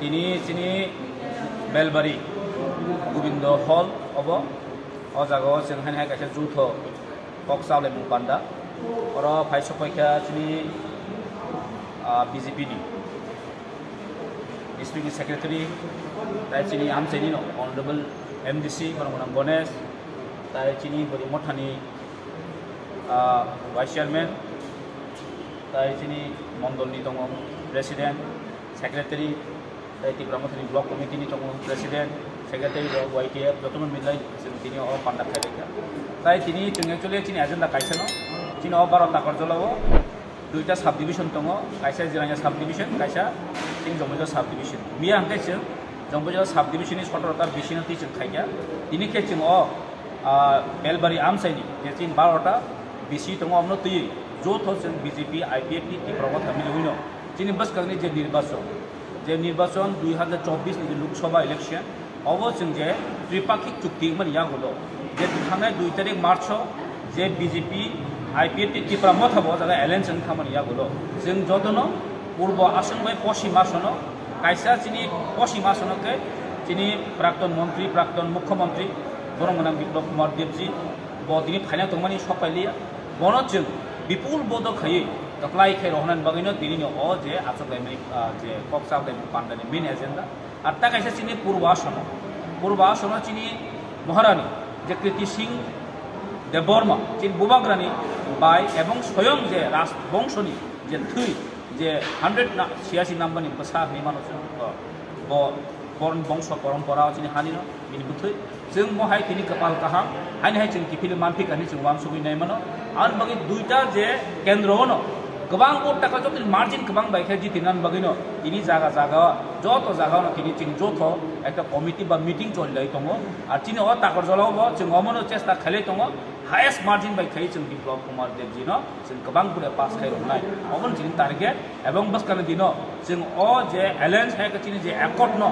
ini sini Belbari Gobindo Hall obo o jago sing han ha kaisa jutho Koksal le Mupanda oro phaisa poika sini BJP ni District Secretary tai sini amcheni no Honorable MDC Manang Ganesh tai sini bori mothani Vice Chairman tai sini Mondol ni tongo President Secretary tai Tripura Mothani Block Committee ni tongo President Secretary YTF jotoman milai sini o panda khaika tai sini chung actually sini agenda kaisa no sini o 12 ta karjolabo duita sub division tongo kaisa jiranya sub division kaisa sing jomjo sub division biya hangke chung jomjo sub division ni 17 ta bisina ti chung khaika ini ke chung o Belbari amsaini je sini 12 ta bisi tongo amno tui jo tho chung BJP IPF ni Tripura Mothani luino sini bas kagni je nirbachon 2024 ni Lok Sabha election অবশ্যই যে ত্রিপাক্ষিক চুক্তি মানে ইয়া হলো যে থানায় 2 তারিখ March যে BJP IPF Tripura মথাবো জায়গা এলায়েন্স খামানি ইয়া হলো जों যতনো পূর্ব আসন বাই পশ্চিম আসন কাইসা চিনি পশ্চিম আসনকে চিনি প্রাক্তন মন্ত্রী প্রাক্তন মুখ্যমন্ত্রী বরমনাম বিপ্লব কুমার দেবজি বদিনি ফাইনা তংমানি সকাইলিয়া বনজों বিপুল বদ খাই তকলাই খাই রহনান বাগিনো দিনিনো অ যে আচকাই যে কক্সাল পান্ডানি মেন এজেন্ডা আর তা কাইসা চিনি পূর্ব আসন চিনি মহারানী যে কৃতি সিং দেববর্মা চিনি বুবাগ্রানি বাই এবং স্বয়ং যে রাজবংশনি যে থুই যে 186 নাম্বারনি বসা নিমানো বর্ণ বংশ পরম্পরা চিনি হানিনো বিনি বুথুই जों महाय तिनि कपाल काहां हाय जों किफिल मानफिक अनि जों वामसुबि नायमानो आन बागि दुइटा जे केन्द्रनो गोबां कोट टाका जति मार्जिन गोबां बायखे जितिनान बागिनो तिनि जागा जत जागानो तिनि चिं जथ एकटा कमिटि बा मिटिं चललै दङो आर तिनि अ ताकर जलावबो जों अमनो चेष्टा खाले दङो हायेस्ट मार्जिन बायखे जों बिप्लव कुमार देबजिनो जों गोबां बुरे पास खायरनाय अमन तिनि टारगेट एवं बसकानो दिनो जों अ जे एलायन्स हाय तिनि जे एकट न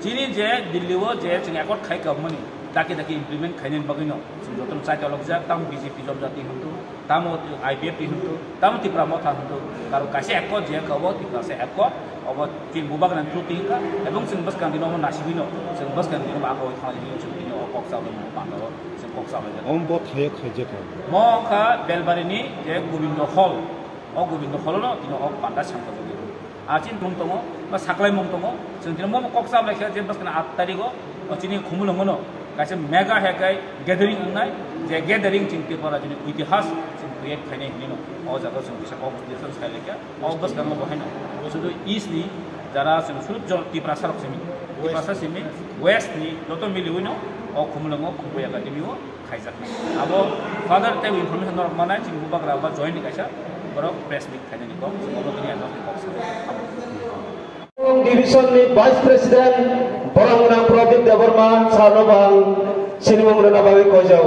तिनि जे दिल्लीओ जे जों एकट खाय गमनि दाके इम्प्लिमेंट खायन बागिनो जों जतन चाइटा लगजा ताम बीजेपी जब जाति हंतु ताम आईपीएफ हंतु ताम त्रिपुरा मोथा हंतु कारो कासे एको जे कबो त्रिपुरा से एको अब चिन बुबागनान थुतिका एवं जों बस कान्दिनो नासिबिनो जों बस कान्दिनो बाको थालिनो जों दिनो कक्साव बानो जों कक्साव हम बो थाय खायजे था मो खा बेलबारिनि जे गोविंद हॉल नो दिनो अ पांडा सांखा जों आचिन मुं दङ बा साख्लाय मुं दङ जों दिनो मो कक्साव लेखा जे बस कान 8 तारिखो चिनि खुमुलंगनो कासे मेगा हेकाय गैदरिंग होननाय जे गैदरिंग चिंति परा जोंनि इतिहास जों क्रिएट खायनाय हिनो अ जागा जों बिसा कम्पिटिशन सायलेका अ बस कानो बहायनो सुदु ईस्ट नि जारा जों सुद त्रिपुरा सारकसिमि वेस्ट नि जतो मिलिवनो अ खुमलंगो खुबया गादिमिओ खायजाक आबो फादार टेब इनफरमेशन नर मानाय जों बुबाग्रा बा जॉइन कायसा बर प्रेस मिट खायनायनि को जों अबोनि आनो बक्स डिविजन नि वाइस प्रेसिडेंट बरमना प्रदीप देबबर्मा सारनोबां सिनिमंग्रना बागै कयजाओ